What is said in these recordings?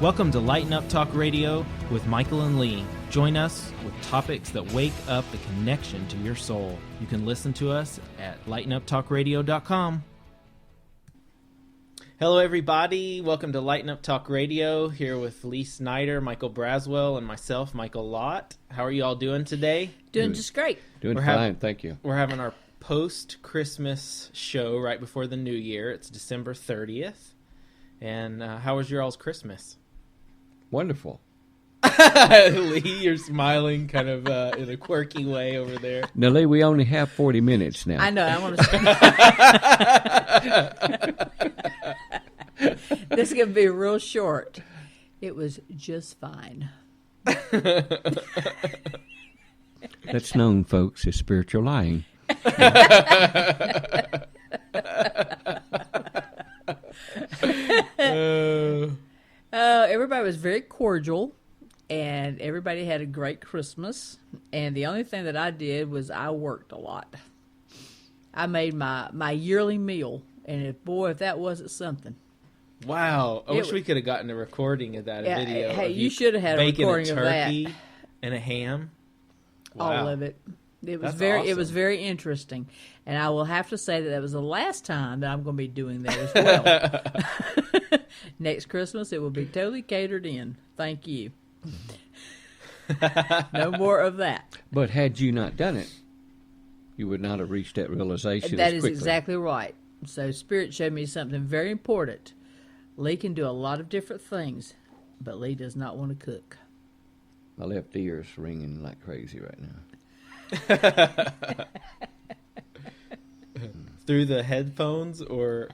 Welcome to Lighten Up Talk Radio with Michael and Lee. Join us with topics that wake up the connection to your soul. You can listen to us at lightenuptalkradio.com. Hello, everybody. Welcome to Lighten Up Talk Radio, here with Lee Snider, Michael Braswell, and myself, Michael Lott. How are you all doing today? Doing just great. Doing fine, thank you. We're having our post-Christmas show right before the new year. It's December 30th. And how was your all's Christmas? Wonderful. Lee, you're smiling kind of in a quirky way over there. Now, Lee, we only have 40 minutes now. I know. I want to. This is going to be real short. It was just fine. That's known, folks, as spiritual lying. Everybody was very cordial, and everybody had a great Christmas. And the only thing that I did was I worked a lot. I made my yearly meal, and if that wasn't something. Wow. I wish we could have gotten a recording of that video. Hey, you should have had a recording of that. Baking a turkey and a ham. Wow. All of it. It was awesome. It was very interesting. And I will have to say that was the last time that I'm going to be doing that as well. Next Christmas, it will be totally catered in. Thank you. No more of that. But had you not done it, you would not have reached that realization That as is quickly. exactly right. So Spirit showed me something very important. Lee can do a lot of different things, but Lee does not want to cook. My left ear is ringing like crazy right now. Through the headphones or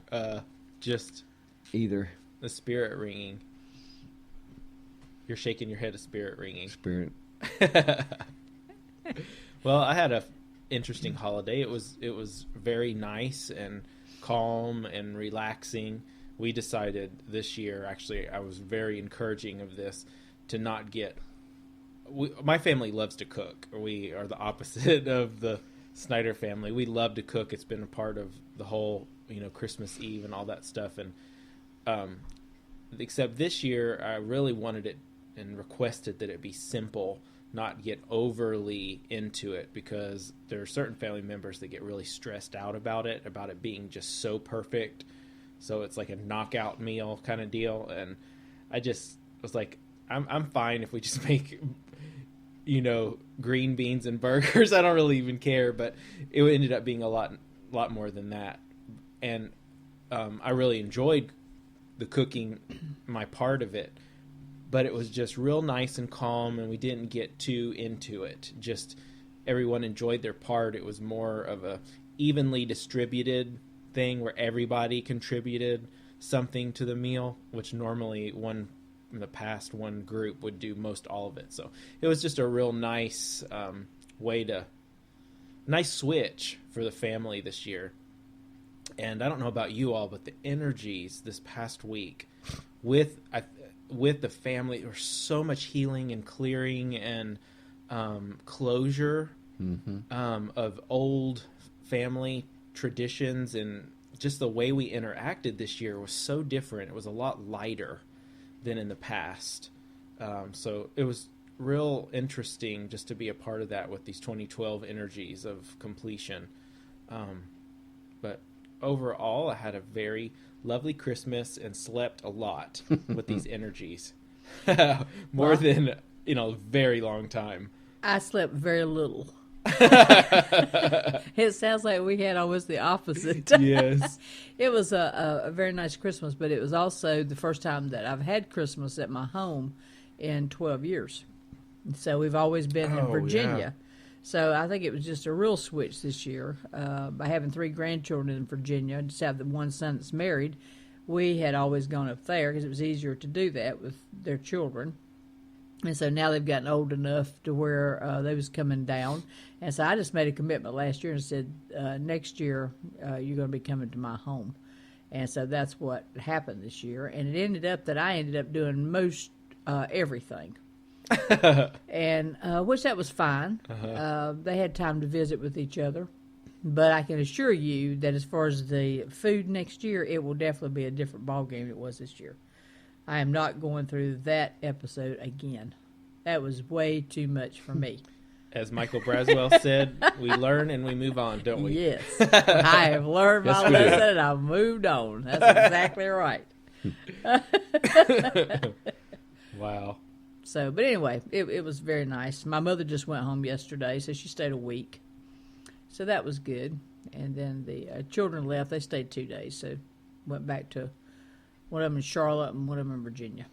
just Either. the spirit ringing? You're shaking your head at spirit ringing. Spirit. Well, I had a interesting holiday. It was very nice and calm and relaxing. We decided this year, actually, I was very encouraging of this, to not get... my family loves to cook. We are the opposite of the Snider family. We love to cook. It's been a part of the whole, Christmas Eve and all that stuff. And except this year, I really wanted it and requested that it be simple, not get overly into it, because there are certain family members that get really stressed out about it being just so perfect. So it's like a knockout meal kind of deal. And I just was like, I'm fine if we just make, green beans and burgers. I don't really even care, but it ended up being a lot more than that. And I really enjoyed the cooking, my part of it, but it was just real nice and calm, and we didn't get too into it. Just everyone enjoyed their part. It was more of a evenly distributed thing where everybody contributed something to the meal, which normally in the past one group would do most all of it. So it was just a real nice nice switch for the family this year. And I don't know about you all, but the energies this past week with the family, there was so much healing and clearing and closure of old family traditions, and just the way we interacted this year was so different. It was a lot lighter than in the past. So it was real interesting just to be a part of that with these 2012 energies of completion. But overall, I had a very lovely Christmas and slept a lot with these energies. More than, a very long time. I slept very little. It sounds like we had almost the opposite. Yes. It was a very nice Christmas, but it was also the first time that I've had Christmas at my home in 12 years. So we've always been in Virginia. Yeah. So I think it was just a real switch this year. By having 3 grandchildren in Virginia, just have the one son that's married, we had always gone up there because it was easier to do that with their children. And so now they've gotten old enough to where they was coming down. And so I just made a commitment last year and said, next year you're going to be coming to my home. And so that's what happened this year. And it ended up that I ended up doing most everything. And which that was fine. They had time to visit with each other. But I can assure you that as far as the food next year, it will definitely be a different ballgame than it was this year. I am not going through that episode again. That was way too much for me. As Michael Braswell said, we learn and we move on, don't we? Yes. I have learned my lesson and I've moved on. That's exactly right. Wow. So, but anyway, it was very nice. My mother just went home yesterday, so she stayed a week. So that was good. And then the children left. They stayed 2 days, so went back to one of them in Charlotte and one of them in Virginia.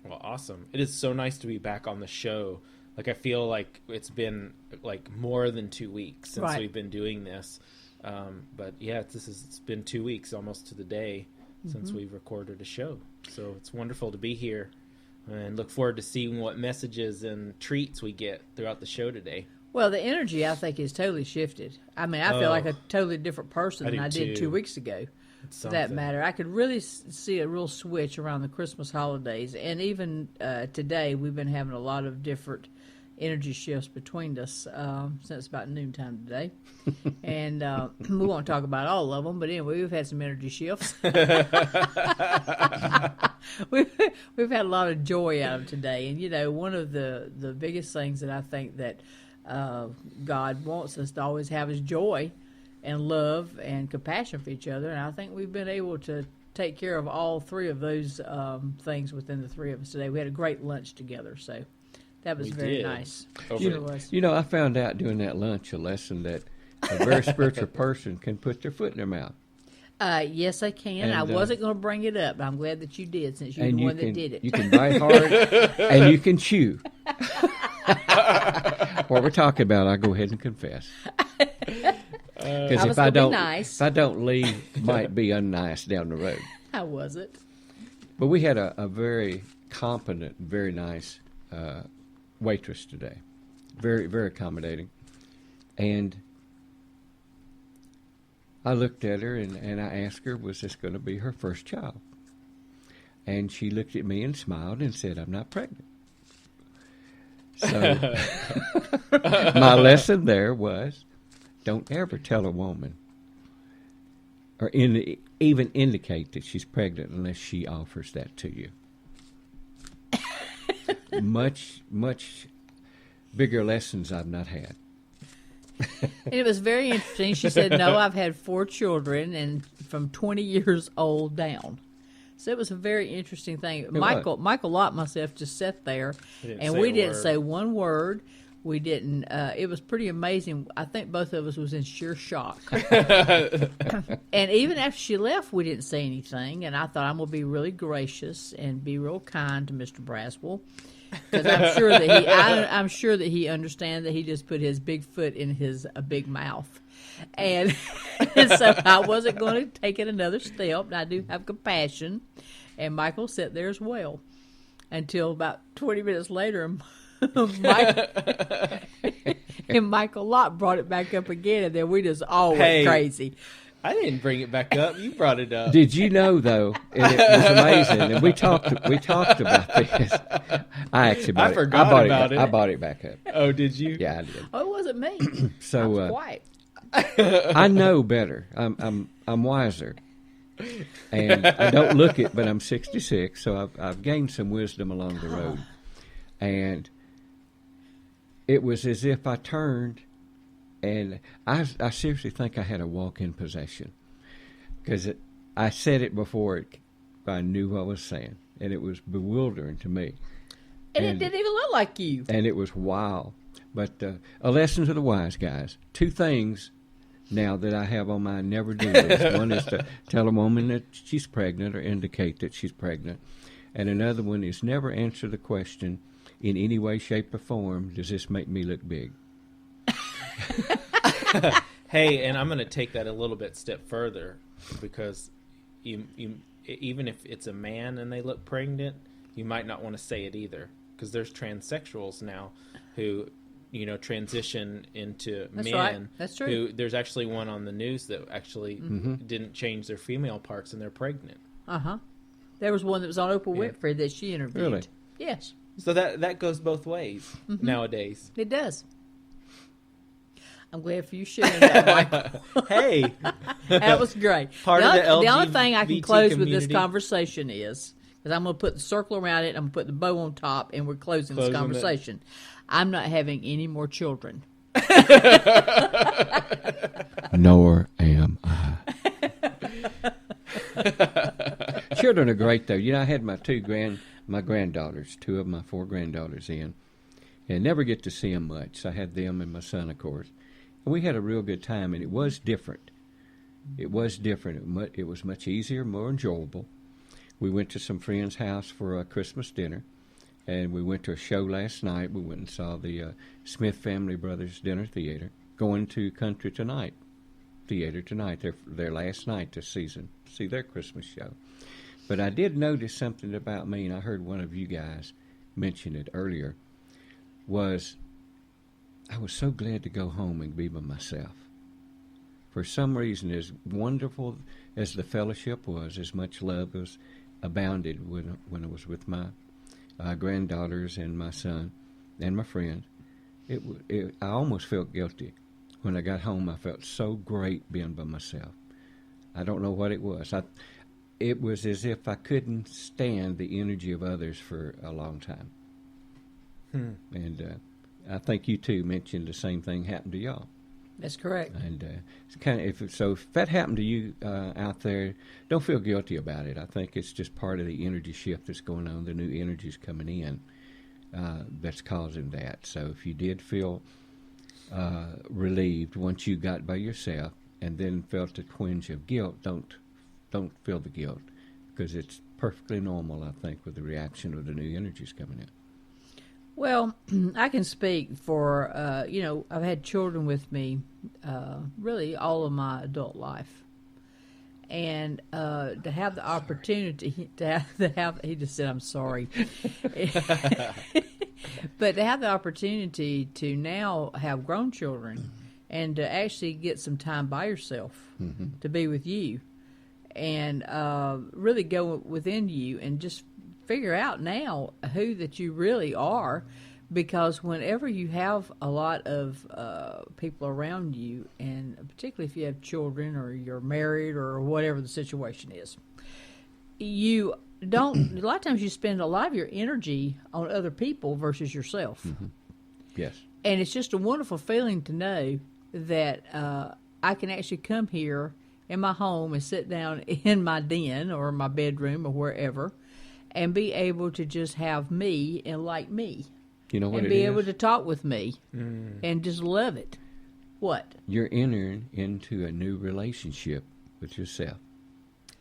Well, awesome. It is so nice to be back on the show. Like, I feel like it's been like more than 2 weeks since we've been doing this. But yeah, it's been 2 weeks almost to the day since we've recorded a show. So it's wonderful to be here and look forward to seeing what messages and treats we get throughout the show today. Well, the energy, I think, is totally shifted. I mean, I feel like a totally different person than I did 2 weeks ago. For that matter, I could really see a real switch around the Christmas holidays. And even today, we've been having a lot of different energy shifts between us since about noontime today. And we won't talk about all of them, but anyway, we've had some energy shifts. We've had a lot of joy out of today. And, you know, one of the biggest things that I think that God wants us to always have is joy and love and compassion for each other. And I think we've been able to take care of all three of those things within the three of us today. We had a great lunch together, so that was very nice. Sure was. You know, I found out during that lunch a lesson that a very spiritual person can put their foot in their mouth. Yes, I can. And, I wasn't going to bring it up, but I'm glad that you did, since you're the one that did it. You can bite hard, and you can chew. What we're talking about, I'll go ahead and confess. Because if I don't, Lee might be unnice down the road. I wasn't. But we had a very competent, very nice waitress today. Very, very accommodating. And I looked at her and I asked her, was this going to be her first child? And she looked at me and smiled and said, I'm not pregnant. So my lesson there was, don't ever tell a woman or even indicate that she's pregnant unless she offers that to you. Much bigger lessons I've not had. And it was very interesting. She said, no, I've had 4 children and from 20 years old down. So it was a very interesting thing. Michael Lott and myself just sat there, and we didn't say one word. We didn't. It was pretty amazing. I think both of us was in sheer shock. And even after she left, we didn't say anything. And I thought, I'm going to be really gracious and be real kind to Mr. Braswell, because I'm sure that he understands that he just put his big foot in his big mouth. And so I wasn't going to take it another step. I do have compassion. And Michael sat there as well until about 20 minutes later. And Michael Lott brought it back up again, and then we just all went crazy. I didn't bring it back up. You brought it up. Did you know, though, and it was amazing, and we talked about this. I forgot about it. I brought it back up. Oh, did you? Yeah, I did. Oh, it wasn't me. So I was quiet. I know better. I'm wiser, and I don't look it. But I'm 66, so I've gained some wisdom along the road, and it was as if I turned, and I seriously think I had a walk-in possession, because I said it before I knew what I was saying, and it was bewildering to me. And it didn't even look like you. And it was wild. But a lesson to the wise guys. 2 things now that I have on my never do list. One is to tell a woman that she's pregnant or indicate that she's pregnant. And another one is never answer the question in any way, shape, or form, does this make me look big? Hey, and I'm going to take that a little bit step further, because you even if it's a man and they look pregnant, you might not want to say it either, because there's transsexuals now who, you know, transition into That's men. right. That's true. There's actually one on the news that actually didn't change their female parts and they're pregnant. Uh-huh. There was one that was on Oprah Winfrey that she interviewed. Really? Yes. So that goes both ways nowadays. It does. I'm glad for you sharing that, Michael. Hey. That was great. The only thing I can close with this community. conversation is, because I'm going to put the circle around it, I'm going to put the bow on top, and we're closing this Closing conversation. I'm not having any more children. Nor am I. Children are great, though. You know, I had my granddaughters, 2 of my 4 granddaughters in, and never get to see them much. So I had them and my son, of course. And we had a real good time, and it was different. It was different. It was much easier, more enjoyable. We went to some friend's house for a Christmas dinner, and we went to a show last night. We went and saw the Smith Family Brothers Dinner Theater, going to Country Theater tonight, their last night this season, see their Christmas show. But I did notice something about me, and I heard one of you guys mention it earlier, was I was so glad to go home and be by myself. For some reason, as wonderful as the fellowship was, as much love was abounded when I was with my granddaughters and my son and my friend, I almost felt guilty. When I got home, I felt so great being by myself. I don't know what it was. It was as if I couldn't stand the energy of others for a long time. And I think you two mentioned the same thing happened to y'all. That's correct. And it's kind of if that happened to you out there, don't feel guilty about it. I think it's just part of the energy shift that's going on. The new energy's coming in that's causing that. So if you did feel relieved once you got by yourself and then felt a twinge of guilt, don't feel the guilt, because it's perfectly normal, I think, with the reaction of the new energies coming in. Well, I can speak for, I've had children with me really all of my adult life. And to have the opportunity to have he just said, I'm sorry. But to have the opportunity to now have grown children and to actually get some time by yourself to be with you and really go within you and just figure out now who that you really are, because whenever you have a lot of people around you, and particularly if you have children or you're married or whatever the situation is, you don't, a lot of times you spend a lot of your energy on other people versus yourself. Yes. And it's just a wonderful feeling to know that I can actually come here in my home and sit down in my den or my bedroom or wherever and be able to just have me and like me. You know what and it be is? able to talk with me and just love it. What? You're entering into a new relationship with yourself.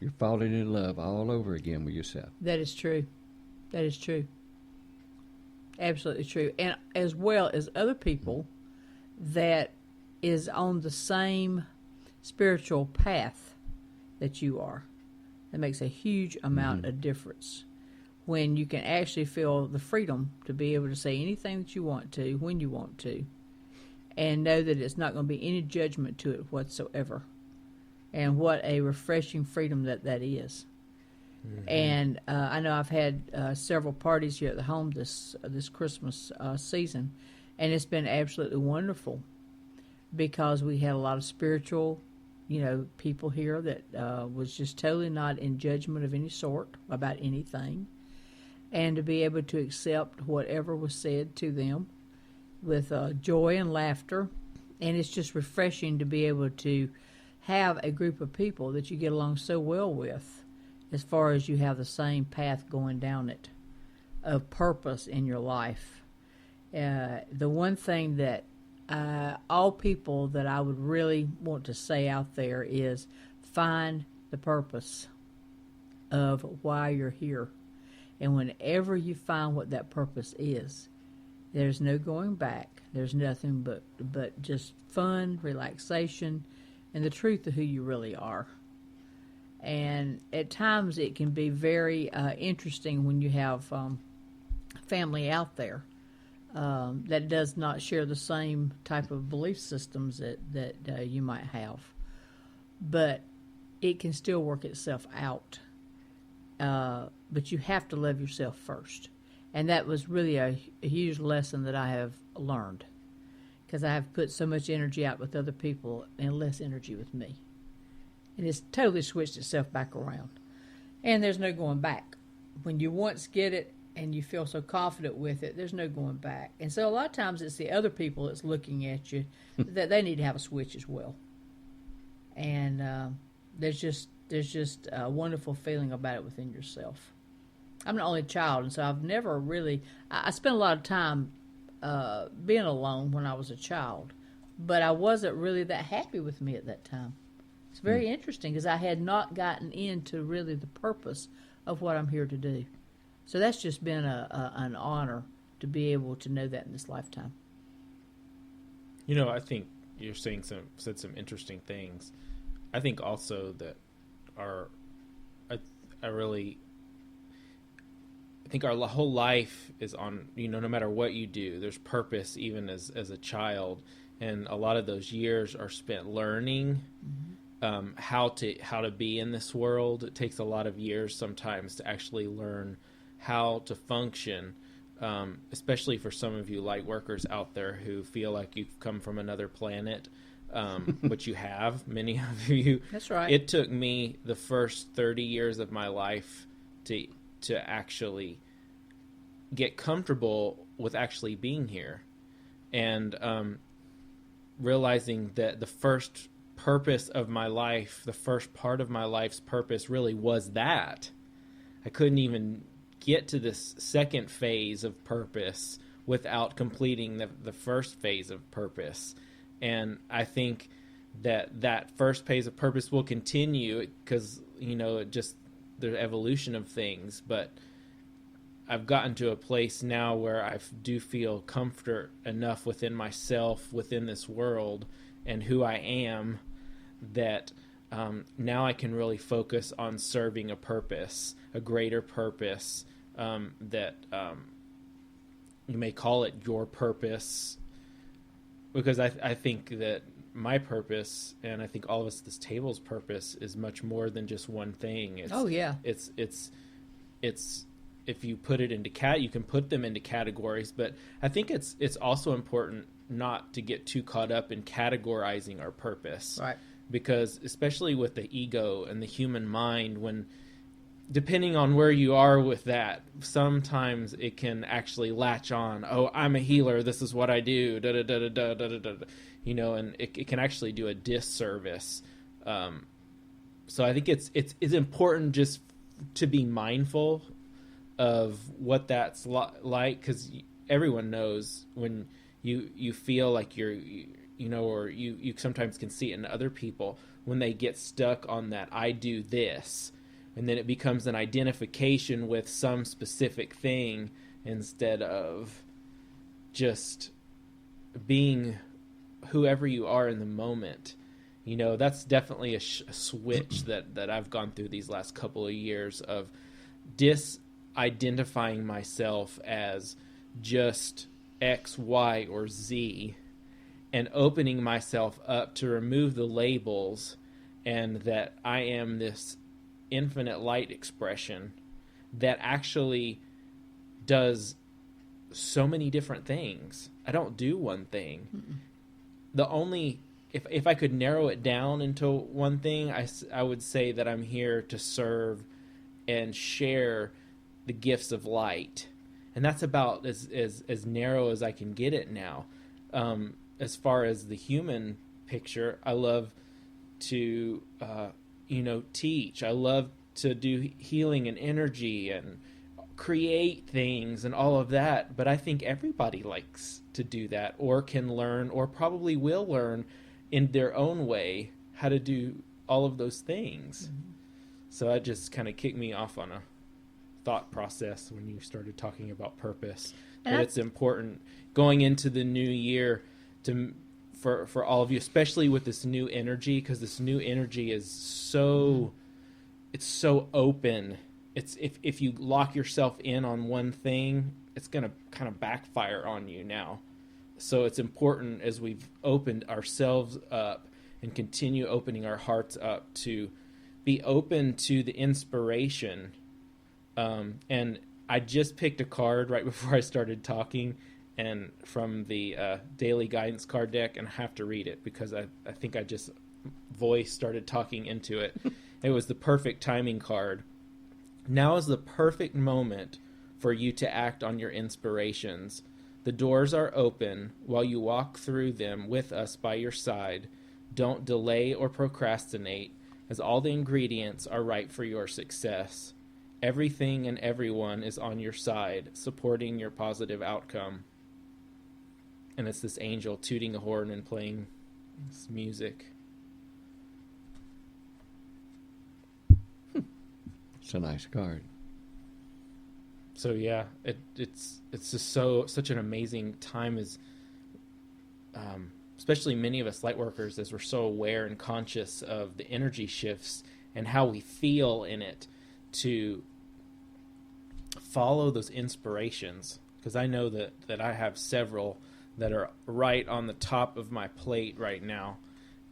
You're falling in love all over again with yourself. That is true. That is true. Absolutely true. And as well as other people that is on the same spiritual path that you are. That makes a huge amount of difference. When you can actually feel the freedom to be able to say anything that you want to, when you want to, and know that it's not going to be any judgment to it whatsoever. And what a refreshing freedom that is. And I know I've had several parties here at the home this Christmas season, and it's been absolutely wonderful because we had a lot of spiritual, people here that was just totally not in judgment of any sort about anything. And to be able to accept whatever was said to them with joy and laughter. And it's just refreshing to be able to have a group of people that you get along so well with, as far as you have the same path going down it of purpose in your life. The one thing that all people that I would really want to say out there is find the purpose of why you're here. And whenever you find what that purpose is, there's no going back. There's nothing but just fun, relaxation, and the truth of who you really are. And at times it can be very interesting when you have family out there that does not share the same type of belief systems that you might have. But it can still work itself out. But you have to love yourself first. And that was really a huge lesson that I have learned, because I have put so much energy out with other people and less energy with me. And it's totally switched itself back around. And there's no going back. when you once get it and you feel so confident with it, there's no going back. And so a lot of times it's the other people that's looking at you that they need to have a switch as well. And there's just a wonderful feeling about it within yourself. I'm the only child, and so I've never really. I spent a lot of time being alone when I was a child, but I wasn't really that happy with me at that time. It's very interesting because I had not gotten into really the purpose of what I'm here to do. So that's just been an honor to be able to know that in this lifetime. You know, I think you're said some interesting things. I think also that I think our whole life is on, no matter what you do, there's purpose even as a child. And a lot of those years are spent learning how to be in this world. It takes a lot of years sometimes to actually learn how to function, especially for some of you light workers out there who feel like you've come from another planet, which you have, many of you. That's right. It took me the first 30 years of my life to actually get comfortable with actually being here, and realizing that the first purpose of my life, the first part of my life's purpose really was that. I couldn't even get to this second phase of purpose without completing the first phase of purpose. And I think that first phase of purpose will continue because, just the evolution of things. But I've gotten to a place now where I do feel comfort enough within myself, within this world, and who I am, that now I can really focus on serving a purpose, a greater purpose, that you may call it your purpose, because I think that my purpose, and I think all of us at this table's purpose, is much more than just one thing. It's if you put it into you can put them into categories, but I think it's also important not to get too caught up in categorizing our purpose. Right. Because especially with the ego and the human mind, when depending on where you are with that, sometimes it can actually latch on, oh, I'm a healer, this is what I do, da da da da da da da, and it can actually do a disservice. So I think it's important just to be mindful of what that's like, because everyone knows when you feel like you're, or you sometimes can see it in other people when they get stuck on that I do this, and then it becomes an identification with some specific thing instead of just being whoever you are in the moment. That's definitely a switch that I've gone through these last couple of years of identifying myself as just X, Y, or Z, and opening myself up to remove the labels, and that I am this infinite light expression that actually does so many different things. I don't do one thing. Mm-mm. The only, if I could narrow it down into one thing, I would say that I'm here to serve and share the gifts of light. And that's about as narrow as I can get it now. As far as the human picture, I love to, teach. I love to do healing and energy and create things and all of that. But I think everybody likes to do that, or can learn, or probably will learn in their own way how to do all of those things. Mm-hmm. So that just kind of kicked me off on a thought process when you started talking about purpose. But it's important going into the new year for all of you, especially with this new energy, because this new energy is so open. It's if you lock yourself in on one thing, it's going to kind of backfire on you now. So it's important, as we've opened ourselves up and continue opening our hearts up, to be open to the inspiration. And I just picked a card right before I started talking, and from the daily guidance card deck, and I have to read it because I think I just started talking into it. It was the perfect timing card. Now is the perfect moment for you to act on your inspirations. The doors are open while you walk through them with us by your side. Don't delay or procrastinate, as all the ingredients are right for your success. Everything and everyone is on your side, supporting your positive outcome. And it's this angel tooting a horn and playing this music. It's a nice card. So yeah, it's just such an amazing time, as especially many of us light workers, as we're so aware and conscious of the energy shifts and how we feel in it, to follow those inspirations. Because I know that I have several that are right on the top of my plate right now,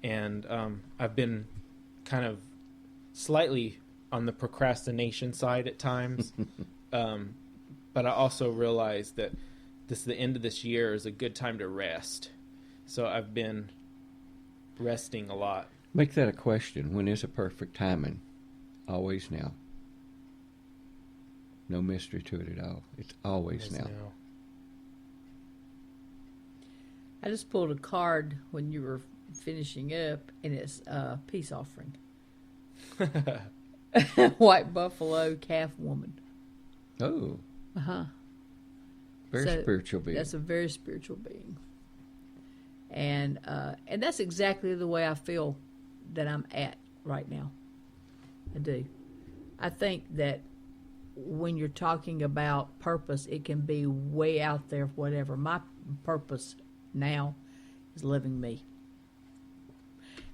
and I've been kind of slightly on the procrastination side at times. But I also realize that the end of this year is a good time to rest. So I've been resting a lot. Make that a question. When is a perfect timing? Always now. No mystery to it at all. It's always now. I just pulled a card when you were finishing up, and it's a peace offering. White buffalo calf woman. Oh. Uh-huh. Very spiritual being. That's a very spiritual being. And that's exactly the way I feel that I'm at right now. I do. I think that when you're talking about purpose, it can be way out there, whatever. My purpose now is loving me.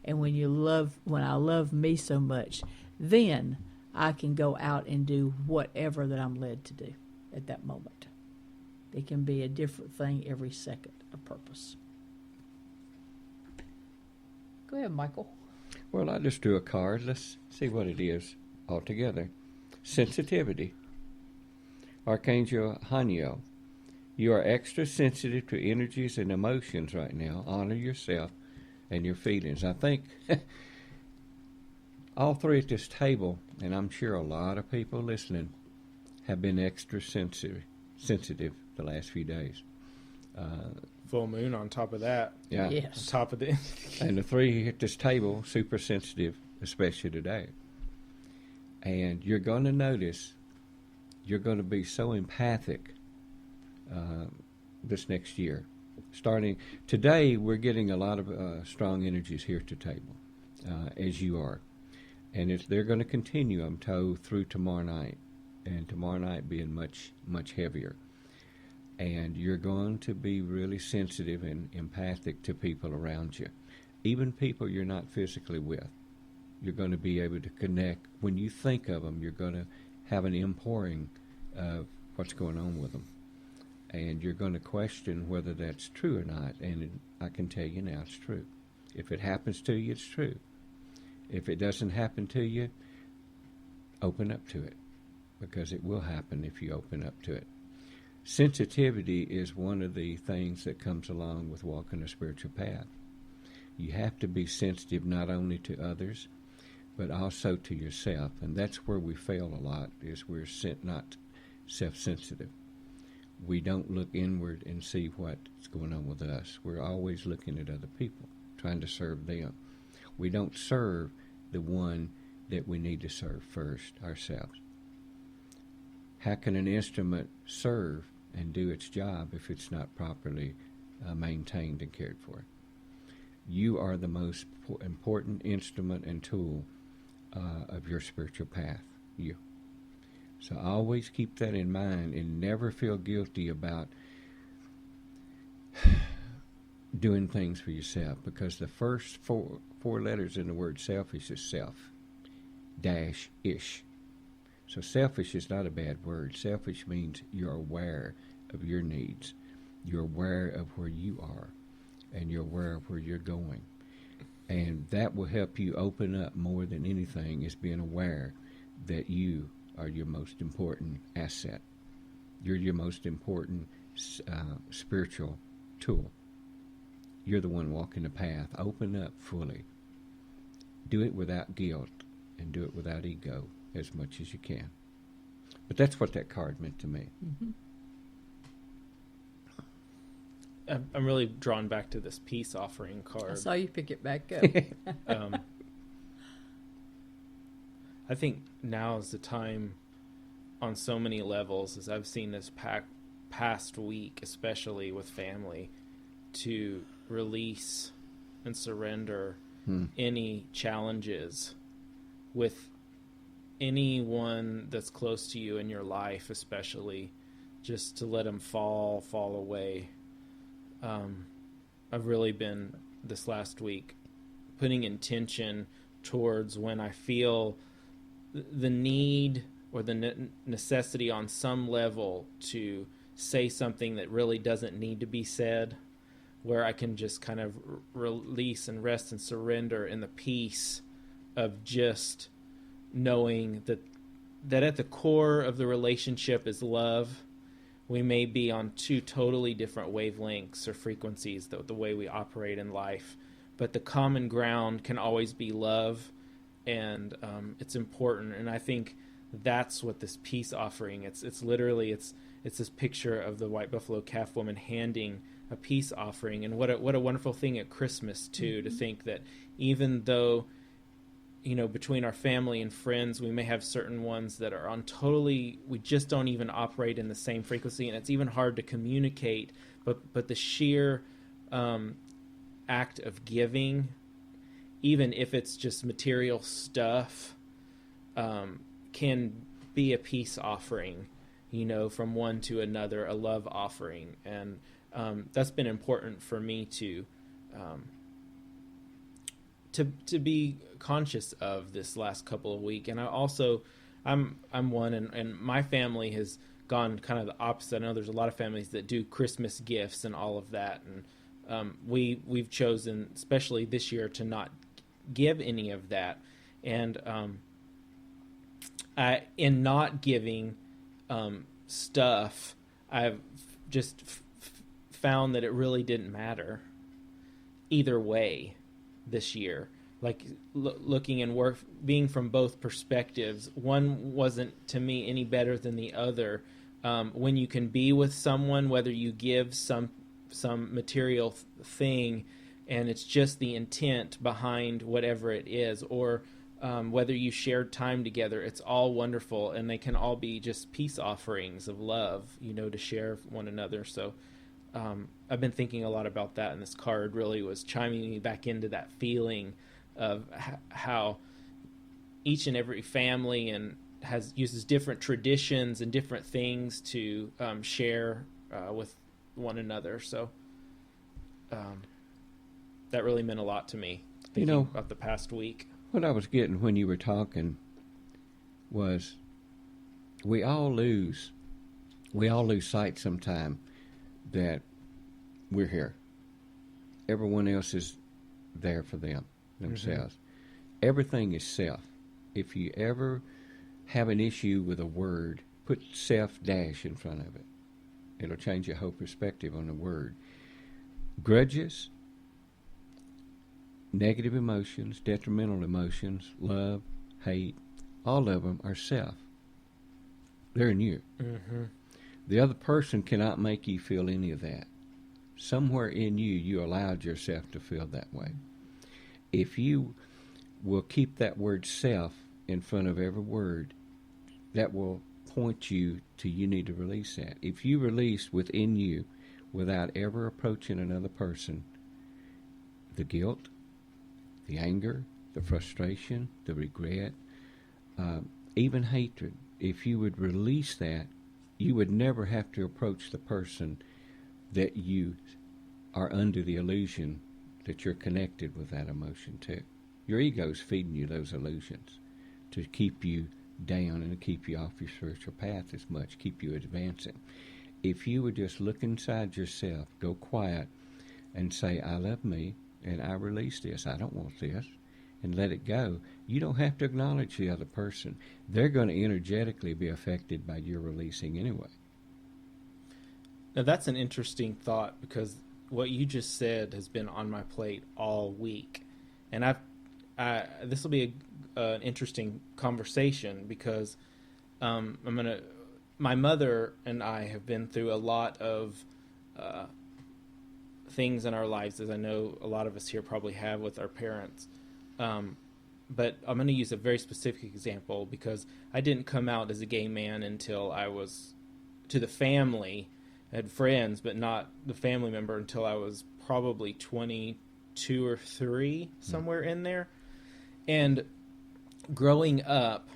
And when I love me so much, then I can go out and do whatever that I'm led to do at that moment. It can be a different thing every second, a purpose. Go ahead, Michael. Well, I just drew a card. Let's see what it is altogether. Sensitivity. Archangel Haniel. You are extra sensitive to energies and emotions right now. Honor yourself and your feelings. I think all three at this table, and I'm sure a lot of people listening, have been extra sensitive the last few days. Full moon on top of that. Yeah. Yes. On top of the... And the three at this table, super sensitive, especially today. And you're going to notice, you're going to be so empathic this next year. Starting today, we're getting a lot of strong energies here at the table, as you are. And they're going to continue, I'm told, through tomorrow night. And tomorrow night being much, much heavier. And you're going to be really sensitive and empathic to people around you. Even people you're not physically with. You're going to be able to connect. When you think of them, you're going to have an impouring of what's going on with them. And you're going to question whether that's true or not. And I can tell you now it's true. If it happens to you, it's true. If it doesn't happen to you, open up to it. Because it will happen if you open up to it. Sensitivity is one of the things that comes along with walking a spiritual path. You have to be sensitive not only to others, but also to yourself. And that's where we fail a lot, is we're not self-sensitive. We don't look inward and see what's going on with us. We're always looking at other people, trying to serve them. We don't serve the one that we need to serve first, ourselves. How can an instrument serve and do its job if it's not properly maintained and cared for? You are the most important instrument and tool of your spiritual path, you. So always keep that in mind and never feel guilty about doing things for yourself, because the first four letters in the word selfish is self, -ish. So selfish is not a bad word. Selfish means you're aware of your needs. You're aware of where you are, and you're aware of where you're going. And that will help you open up more than anything, is being aware that you are your most important asset. You're your most important spiritual tool. You're the one walking the path. Open up fully. Do it without guilt, and do it without ego as much as you can. that's what that card meant to me. I'm really drawn back to this peace offering I card. saw you pick it back up. I think now is the time on so many levels, as I've seen this past week, especially with family, to release and surrender any challenges with anyone that's close to you in your life, especially, just to let them fall away. I've really been, this last week, putting intention towards when I feel the need or the necessity on some level to say something that really doesn't need to be said, where I can just kind of release and rest and surrender in the peace of just knowing that at the core of the relationship is love. We may be on two totally different wavelengths or frequencies, the way we operate in life, but the common ground can always be love, and it's important. And I think that's what this peace offering, it's literally this picture of the white buffalo calf woman handing a peace offering. And what a wonderful thing at Christmas too, to think that even though, between our family and friends, we may have certain ones that are on totally, we just don't even operate in the same frequency, and it's even hard to communicate, but the sheer act of giving, even if it's just material stuff, can be a peace offering, from one to another, a love offering. And that's been important for me to be conscious of this last couple of weeks. And I also, I'm one, and my family has gone kind of the opposite. I know there's a lot of families that do Christmas gifts and all of that, and we've chosen, especially this year, to not give any of that. And in not giving stuff, I've just found that it really didn't matter either way this year. Like looking and being from both perspectives, one wasn't to me any better than the other. When you can be with someone, whether you give some material thing, and it's just the intent behind whatever it is, or whether you shared time together, it's all wonderful, and they can all be just peace offerings of love, to share with one another. So I've been thinking a lot about that, and this card really was chiming me back into that feeling of how each and every family uses different traditions and different things to share with one another. So that really meant a lot to me, thinking about the past week. What I was getting when you were talking was we all lose sight sometime that we're here. Everyone else is there for themselves. Everything is self. If you ever have an issue with a word, put self dash in front of it. It'll change your whole perspective on the word. Grudges, negative emotions, detrimental emotions, love, hate, all of them are self. They're in you. The other person cannot make you feel any of that. Somewhere in you, you allowed yourself to feel that way. If you will keep that word self in front of every word, that will point you to you need to release that. If you release within you, without ever approaching another person, the guilt, the anger, the frustration, the regret, even hatred, if you would release that, you would never have to approach the person that you are under the illusion that you're connected with that emotion to. Your ego's feeding you those illusions to keep you down and to keep you off your spiritual path as much, keep you advancing. If you would just look inside yourself, go quiet, and say, I love me, and I release this, I don't want this, and let it go, you don't have to acknowledge the other person. They're going to energetically be affected by your releasing anyway. Now that's an interesting thought, because what you just said has been on my plate all week, and this will be an interesting conversation, because I'm going to my mother and I have been through a lot of things in our lives, as I know a lot of us here probably have with our parents. But I'm going to use a very specific example because I didn't come out as a gay man until I was to the family. I had friends, but not the family member until I was probably 22 or 3, somewhere in there. And growing up,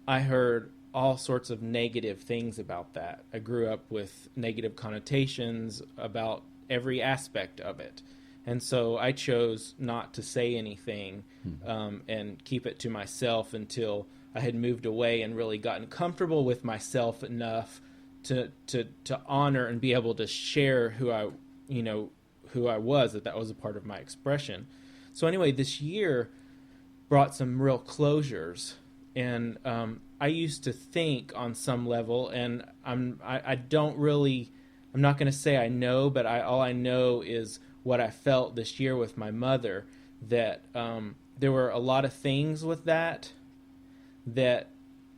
I heard all sorts of negative things about that. I grew up with negative connotations about every aspect of it. And so I chose not to say anything and keep it to myself until I had moved away and really gotten comfortable with myself enough to honor and be able to share who I was, that was a part of my expression. So anyway, this year brought some real closures. And I used to think on some level, and I'm not going to say I know, but all I know is what I felt this year with my mother, that there were a lot of things with that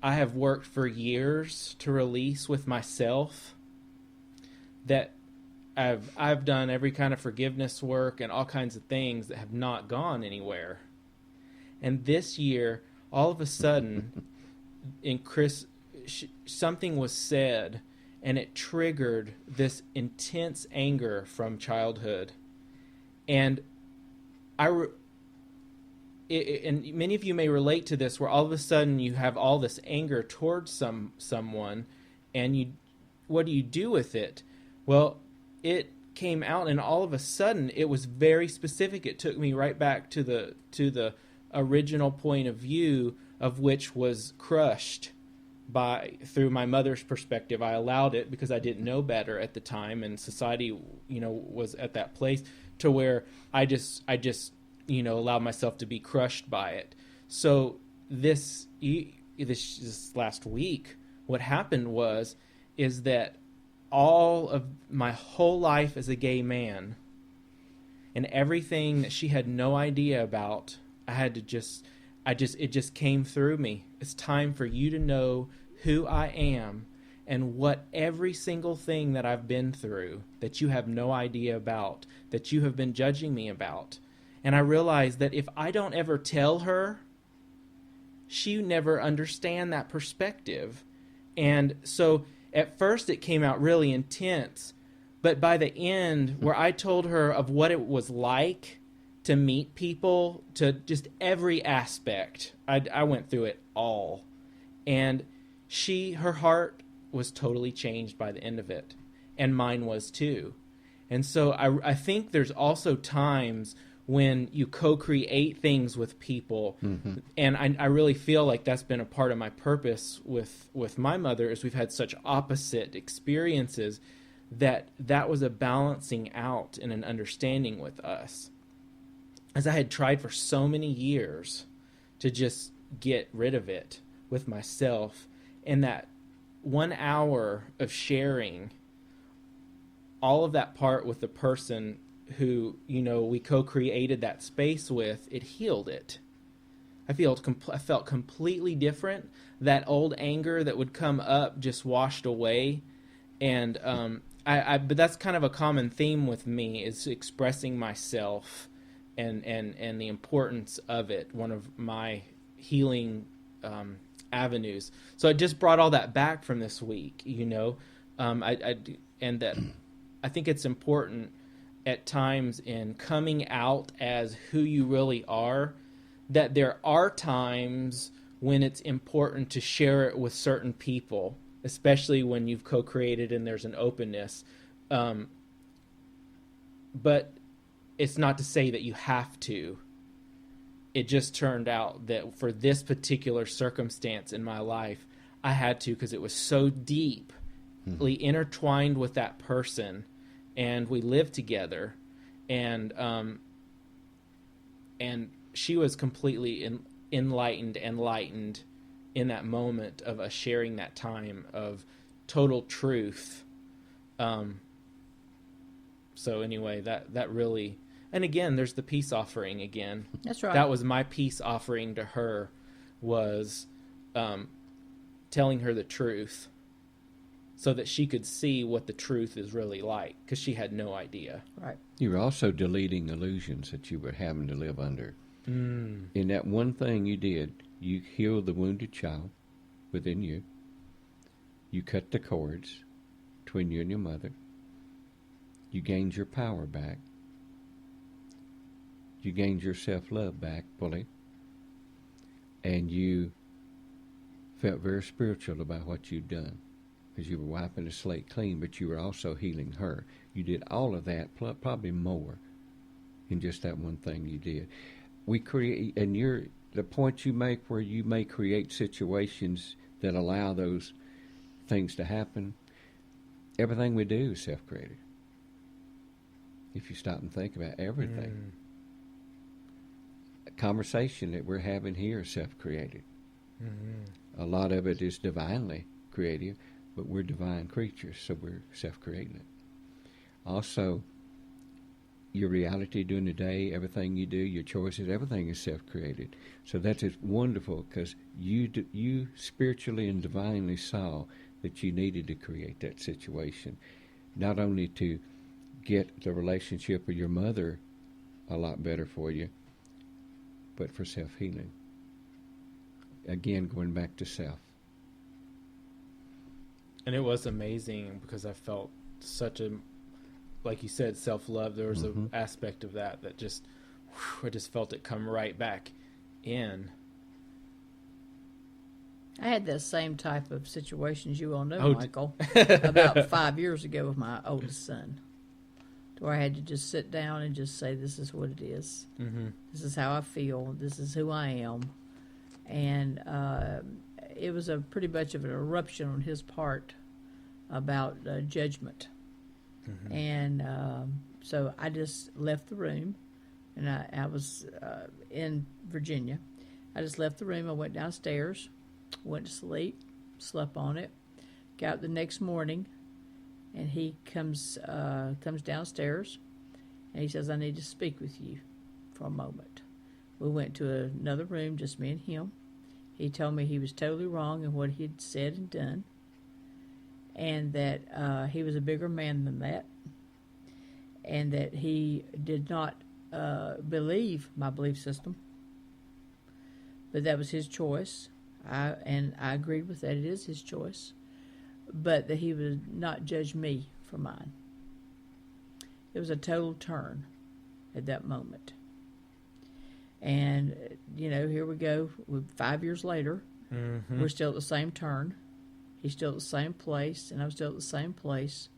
I have worked for years to release with myself, that I've done every kind of forgiveness work and all kinds of things that have not gone anywhere. And this year, all of a sudden, something was said, and it triggered this intense anger from childhood. And and many of you may relate to this, where all of a sudden you have all this anger towards someone, and what do you do with it? Well, it came out, and all of a sudden it was very specific. It took me right back to the original point of view, of which was crushed through my mother's perspective. I allowed it because I didn't know better at the time, and society, was at that place to where I just allowed myself to be crushed by it. So this last week, what happened is that all of my whole life as a gay man and everything that she had no idea about, it just came through me. It's time for you to know who I am and what every single thing that I've been through that you have no idea about, that you have been judging me about. And I realized that if I don't ever tell her, she never understand that perspective. And so at first it came out really intense, but by the end, where I told her of what it was like to meet people, to just every aspect, I went through it all. And her heart was totally changed by the end of it, and mine was too. And so I think there's also times when you co-create things with people, and I really feel like that's been a part of my purpose with my mother, is we've had such opposite experiences that was a balancing out and an understanding with us, as I had tried for so many years to just get rid of it with myself. And that 1 hour of sharing all of that part with the person who, we co-created that space with, it healed it. I felt completely different. That old anger that would come up just washed away. And but that's kind of a common theme with me, is expressing myself and the importance of it, one of my healing avenues. So I just brought all that back from this week, and that I think it's important at times in coming out as who you really are, that there are times when it's important to share it with certain people, especially when you've co-created and there's an openness. But it's not to say that you have to. It just turned out that for this particular circumstance in my life, I had to, because it was so deeply intertwined with that person, and we lived together, and she was completely enlightened and lightened in that moment of us sharing that time of total truth. So anyway, that really, and again, there's the peace offering again. That's right. That was my peace offering to her, was telling her the truth. so that she could see what the truth is really like, because she had no idea. Right. You were also deleting illusions that you were having to live under. In that one thing you did, you healed the wounded child within you. You cut the cords between you and your mother. You gained your power back. You gained your self-love back fully. And you felt very spiritual about what you'd done, because you were wiping the slate clean, but you were also healing her. You did all of that, probably more, in just that one thing you did. We create, and the point you make where you may create situations that allow those things to happen, everything we do is self-created. If you stop and think about everything. A conversation that we're having here is self-created. A lot of it is divinely creative, but we're divine creatures, so we're self-creating it. Also, your reality during the day, everything you do, your choices, everything is self-created. So that's wonderful, because you spiritually and divinely saw that you needed to create that situation, not only to get the relationship with your mother a lot better for you, but for self-healing. Again, going back to self. And it was amazing, because I felt such a, like you said, self-love. There was an aspect of that just, I just felt it come right back in. I had that same type of situations, you all know, Oh, Michael, about 5 years ago with my oldest son, to where I had to just sit down and just say, this is what it is. This is how I feel. This is who I am. And it was a pretty much of an eruption on his part about judgment. And so I just left the room, and I was in Virginia. I just left the room. I went downstairs, went to sleep, slept on it, got up the next morning, and he comes downstairs, and he says, I need to speak with you for a moment. We went to another room, just me and him. He told me he was totally wrong in what he had said and done, and that he was a bigger man than that, and that he did not believe my belief system, but that was his choice. I agreed with that. It is his choice, but that he would not judge me for mine. It was a total turn at that moment. And, here we go. 5 years later, we're still at the same turn. He's still at the same place, and I'm still at the same place.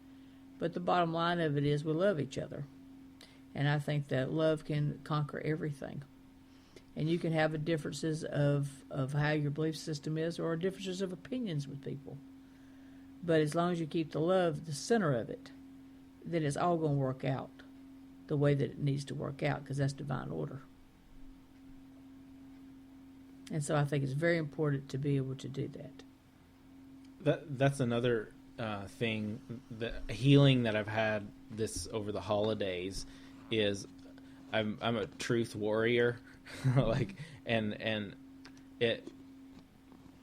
But the bottom line of it is we love each other. And I think that love can conquer everything. And you can have differences of how your belief system is, or differences of opinions with people. But as long as you keep the love the center of it, then it's all going to work out the way that it needs to work out, because that's divine order. And so I think it's very important to be able to do that. That's another thing, the healing that I've had this over the holidays is I'm a truth warrior, and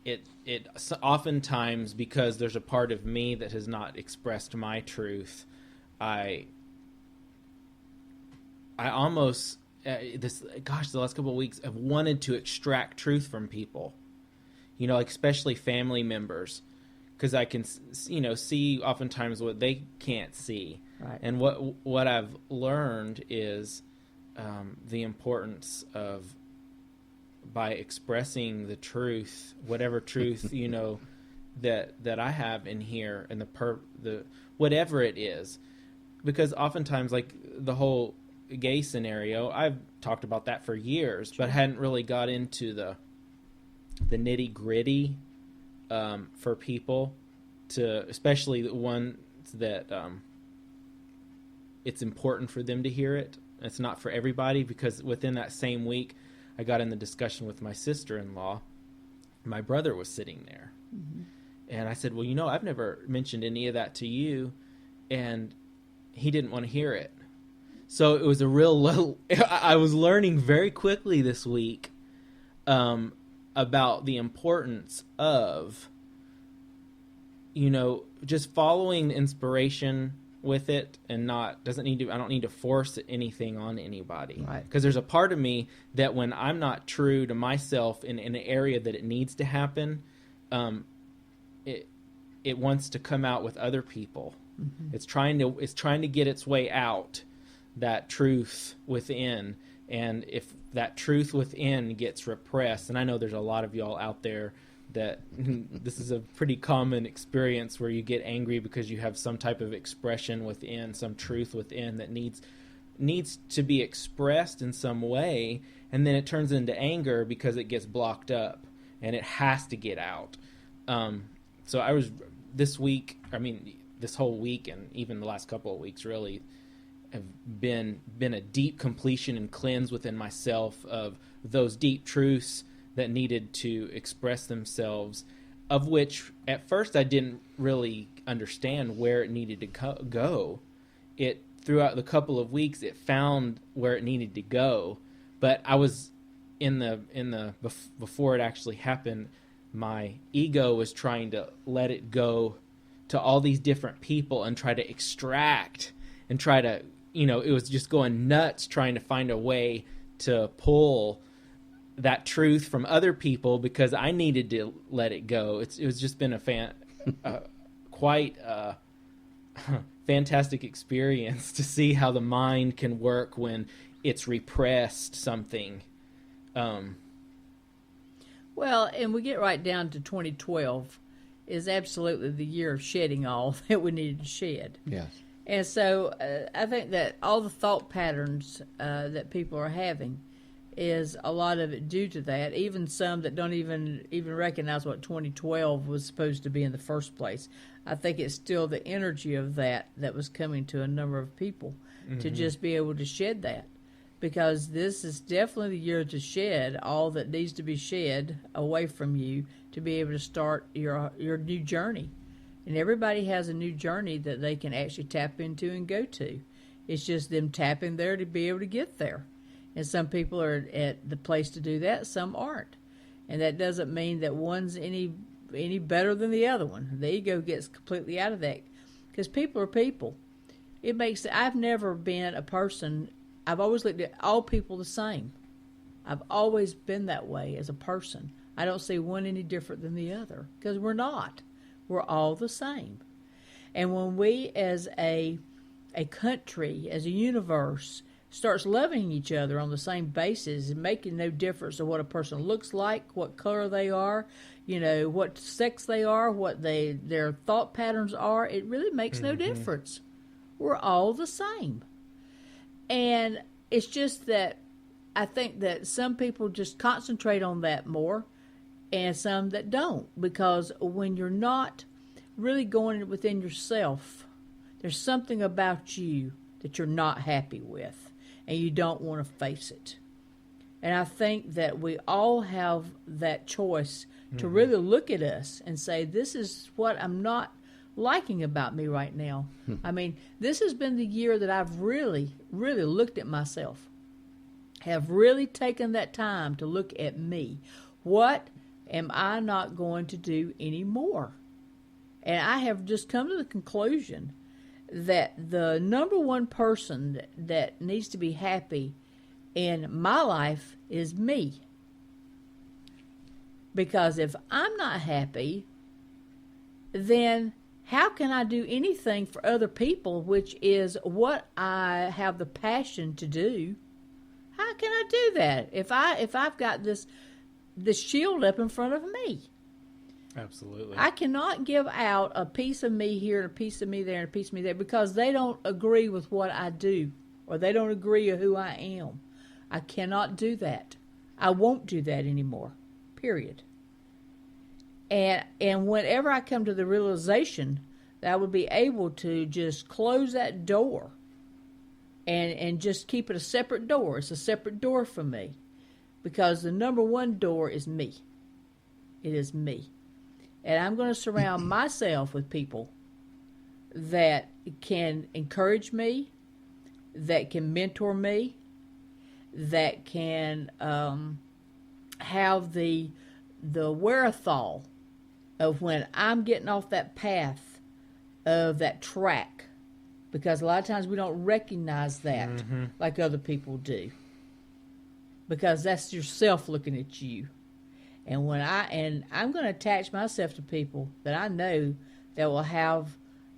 it oftentimes, because there's a part of me that has not expressed my truth, I almost the last couple of weeks I've wanted to extract truth from people, especially family members, because I can see oftentimes what they can't see. Right. And what I've learned is the importance of, by expressing the truth, whatever truth that I have in here, and the whatever it is, because oftentimes, like the whole gay scenario, I've talked about that for years, but hadn't really got into the nitty gritty for people, especially the ones that it's important for them to hear it. It's not for everybody, because within that same week, I got in the discussion with my sister-in-law. My brother was sitting there. And I said, well, I've never mentioned any of that to you. And he didn't want to hear it. So it was I was learning very quickly this week about the importance of, just following inspiration with it, and I don't need to force anything on anybody. Right. Because there's a part of me that when I'm not true to myself in an area that it needs to happen, it wants to come out with other people. Mm-hmm. It's trying to get its way out, that truth within. And if that truth within gets repressed, and I know there's a lot of y'all out there that this is a pretty common experience where you get angry because you have some type of expression within, some truth within that needs to be expressed in some way, and then it turns into anger because it gets blocked up and it has to get out. So I was this whole week, and even the last couple of weeks really have been a deep completion and cleanse within myself of those deep truths that needed to express themselves, of which at first I didn't really understand where it needed to go. It throughout the couple of weeks it found where it needed to go, but I was before it actually happened, my ego was trying to let it go to all these different people and try to extract and try to, it was just going nuts trying to find a way to pull that truth from other people because I needed to let it go. It was just been quite a fantastic experience to see how the mind can work when it's repressed something. Well, and we get right down to 2012 is absolutely the year of shedding all that we needed to shed. Yes. And so I think that all the thought patterns that people are having is a lot of it due to that, even some that don't even recognize what 2012 was supposed to be in the first place. I think it's still the energy of that was coming to a number of people to just be able to shed that. Because this is definitely the year to shed all that needs to be shed away from you to be able to start your new journey. And everybody has a new journey that they can actually tap into and go to. It's just them tapping there to be able to get there. And some people are at the place to do that, some aren't. And that doesn't mean that one's any better than the other one. The ego gets completely out of that. Because people are people. I've never been a person, I've always looked at all people the same. I've always been that way as a person. I don't see one any different than the other. Because we're not. We're all the same. And when we as a country, as a universe, starts loving each other on the same basis and making no difference of what a person looks like, what color they are, what sex they are, what their thought patterns are, it really makes no difference. We're all the same. And it's just that I think that some people just concentrate on that more and some that don't. Because when you're not really going within yourself, there's something about you that you're not happy with and you don't want to face it. And I think that we all have that choice to really look at us and say, this is what I'm not liking about me right now. I mean, this has been the year that I've really, really looked at myself. Have really taken that time to look at me. What am I not going to do anymore? And I have just come to the conclusion that the number one person that needs to be happy in my life is me. Because if I'm not happy, then how can I do anything for other people, which is what I have the passion to do? How can I do that if I've got this shield up in front of me? Absolutely. I cannot give out a piece of me here and a piece of me there and a piece of me there because they don't agree with what I do or they don't agree with who I am. I cannot do that. I won't do that anymore. Period. And whenever I come to the realization that I would be able to just close that door and just keep it a separate door. It's a separate door for me. Because the number one door is me. It is me. And I'm going to surround myself with people that can encourage me, that can mentor me, that can have the wherewithal of when I'm getting off that path of that track, because a lot of times we don't recognize that like other people do, because that's yourself looking at you. And I'm going to attach myself to people that I know that will have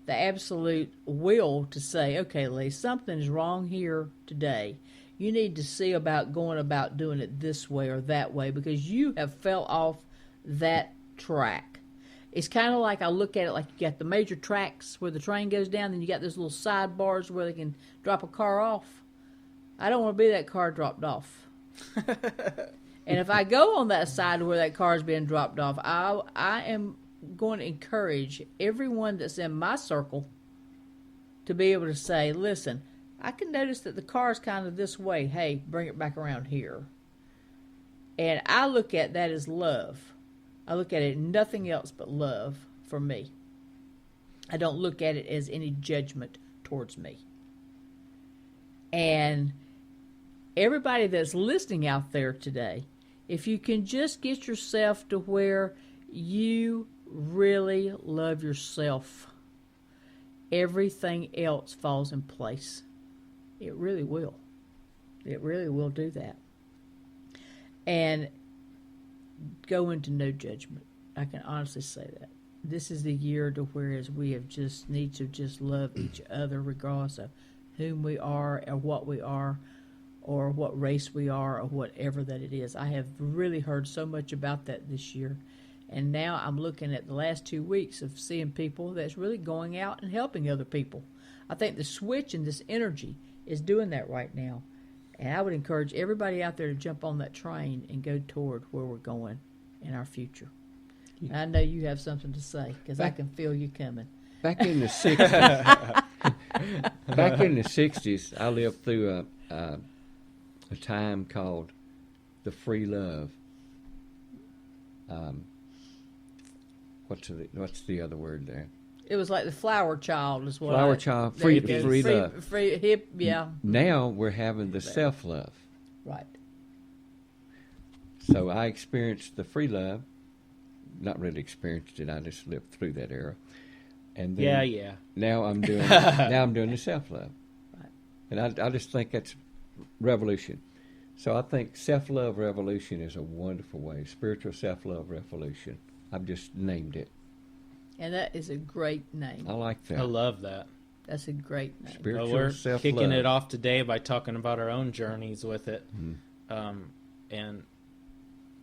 the absolute will to say, okay, Lee, something is wrong here today. You need to see about going about doing it this way or that way, because you have fell off that track. It's kind of like, I look at it like you got the major tracks where the train goes down, then you got those little sidebars where they can drop a car off. I don't want to be that car dropped off. And if I go on that side where that car is being dropped off, I am going to encourage everyone that's in my circle to be able to say, listen, I can notice that the car is kind of this way. Hey, bring it back around here. And I look at that as love. I look at it nothing else but love for me. I don't look at it as any judgment towards me. And everybody that's listening out there today, if you can just get yourself to where you really love yourself, everything else falls in place. It really will. It really will do that. And go into no judgment. I can honestly say that. This is the year to whereas we have just need to just love each other regardless of whom we are or what we are or what race we are or whatever that it is. I have really heard so much about that this year. And now I'm looking at the last 2 weeks of seeing people that's really going out and helping other people. I think the switch in this energy is doing that right now. And I would encourage everybody out there to jump on that train and go toward where we're going in our future. And I know you have something to say because I can feel you coming. Back in the 60s, I lived through a time called the free love. What's the other word there? It was like the flower child is what Flower child, free love. Free, hip, yeah. Now we're having the self-love. Right. So I experienced the free love. Not really experienced it. I just lived through that era. And then now I'm doing the self-love. Right. And I just think that's revolution. So I think self-love revolution is a wonderful way. Spiritual self-love revolution. I've just named it. And that is a great name. I like that. I love that. That's a great name. Spiritual Well, we're self-love. kicking it off today by talking about our own journeys with it. And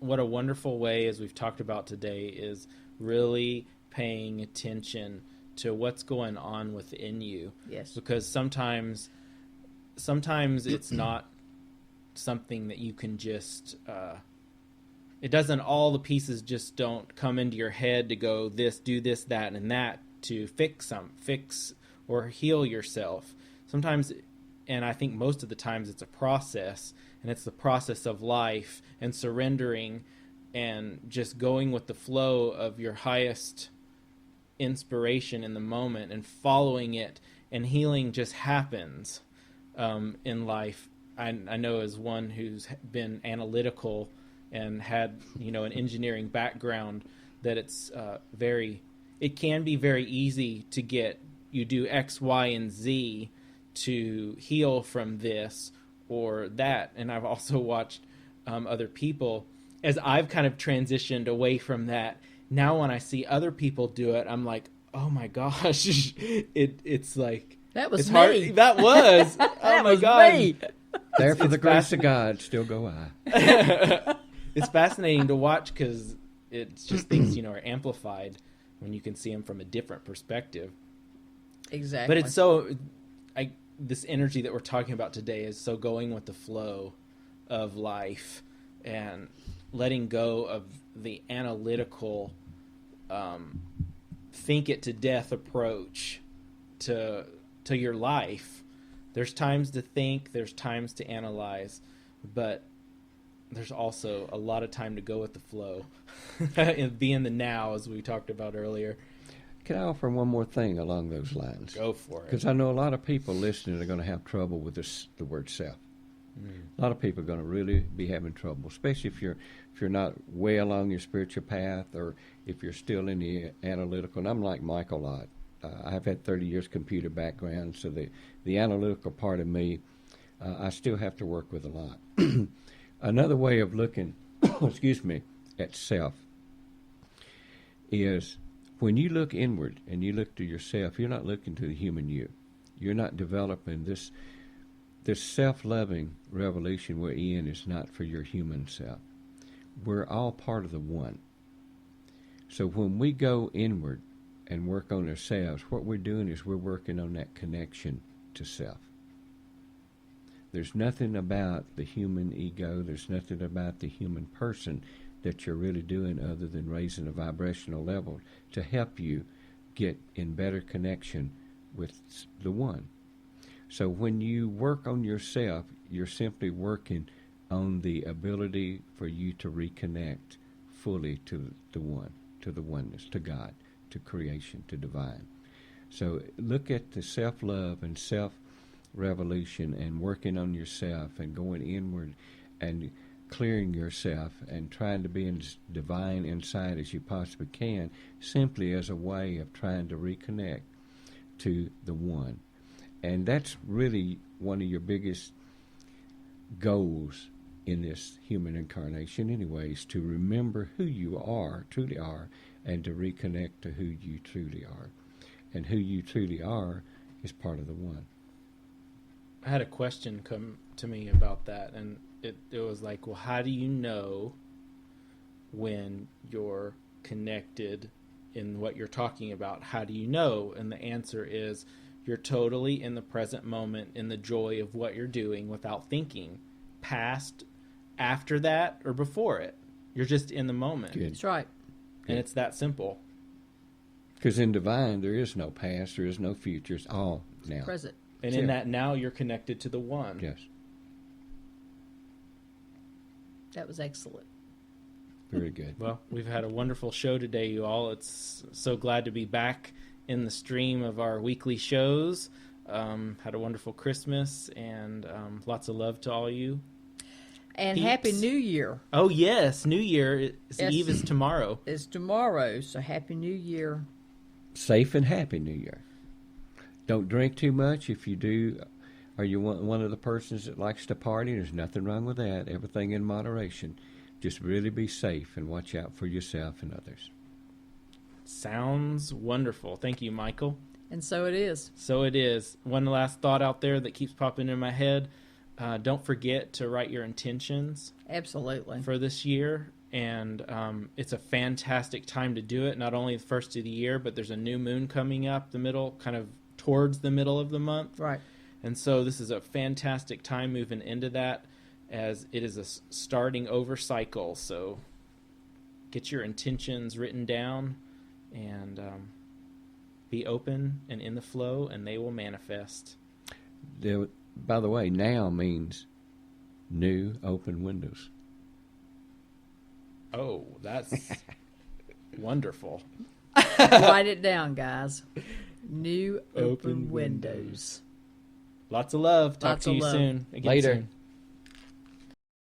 what a wonderful way, as we've talked about today, is really paying attention to what's going on within you. Yes. Because sometimes it's not something that you can just... it doesn't, all the pieces just don't come into your head to go this, do this, that, and that to fix or heal yourself. Sometimes, and I think most of the times, it's a process, and it's the process of life and surrendering and just going with the flow of your highest inspiration in the moment and following it, and healing just happens in life. I know as one who's been analytical and had, an engineering background, that it can be very easy to get, you do X, Y, and Z to heal from this or that. And I've also watched other people, as I've kind of transitioned away from that. Now when I see other people do it, I'm like, oh my gosh, it's like, that was it's me. Hard. That was, oh my God. Me. There for the grace of God, still go I. It's fascinating to watch because it's just things, are amplified when you can see them from a different perspective. Exactly. But it's so, this energy that we're talking about today is so going with the flow of life and letting go of the analytical, think it to death approach to your life. There's times to think, there's times to analyze, but there's also a lot of time to go with the flow and be in the now, as we talked about earlier. Can I offer one more thing along those lines? Go for it. Because I know a lot of people listening are going to have trouble with the word self. A lot of people are going to really be having trouble, especially if you're not way along your spiritual path, or if you're still in the analytical. And I'm like Michael Lott. I've had 30 years computer background, so the analytical part of me, I still have to work with a lot. Another way of looking, excuse me, at self is when you look inward and you look to yourself, you're not looking to the human you. You're not developing this self-loving revolution we're in is not for your human self. We're all part of the one. So when we go inward and work on ourselves, what we're doing is we're working on that connection to self. There's nothing about the human ego, there's nothing about the human person that you're really doing other than raising a vibrational level to help you get in better connection with the one. So when you work on yourself, you're simply working on the ability for you to reconnect fully to the one, to the oneness, to God, to creation, to divine. So look at the self-love and self-revolution and working on yourself and going inward and clearing yourself and trying to be as divine inside as you possibly can, simply as a way of trying to reconnect to the one. And that's really one of your biggest goals in this human incarnation anyways, to remember who you are, truly are, and to reconnect to who you truly are. And who you truly are is part of the one. I had a question come to me about that, and it was like, well, how do you know when you're connected in what you're talking about? How do you know? And the answer is you're totally in the present moment, in the joy of what you're doing without thinking past, after that, or before it. You're just in the moment. Good. That's right. And it's that simple. Because in divine, there is no past, there is no future. It's all now. Present. And in that now, you're connected to the one. Yes. That was excellent. Very good. Well, we've had a wonderful show today, you all. It's so glad to be back in the stream of our weekly shows. Had a wonderful Christmas, and lots of love to all you. And Peeps. Happy New Year. Oh, yes. New Year. Yes. Eve is tomorrow. It's tomorrow, so Happy New Year. Safe and happy New Year. Don't drink too much. If you do, or you want one of the persons that likes to party, there's nothing wrong with that. Everything in moderation. Just really be safe and watch out for yourself and others. Sounds wonderful. Thank you, Michael. And so it is. So it is. One last thought out there that keeps popping in my head. Don't forget to write your intentions. Absolutely. For this year. And it's a fantastic time to do it. Not only the first of the year, but there's a new moon coming up the middle, kind of towards the middle of the month. Right. And so this is a fantastic time moving into that, as it is a starting over cycle. So get your intentions written down and be open and in the flow, and they will manifest. By the way, now means new open windows. Oh, that's wonderful. Write it down, guys. New open Open windows. Lots of love. Talk Lots to of you love. soon. Again Later. soon.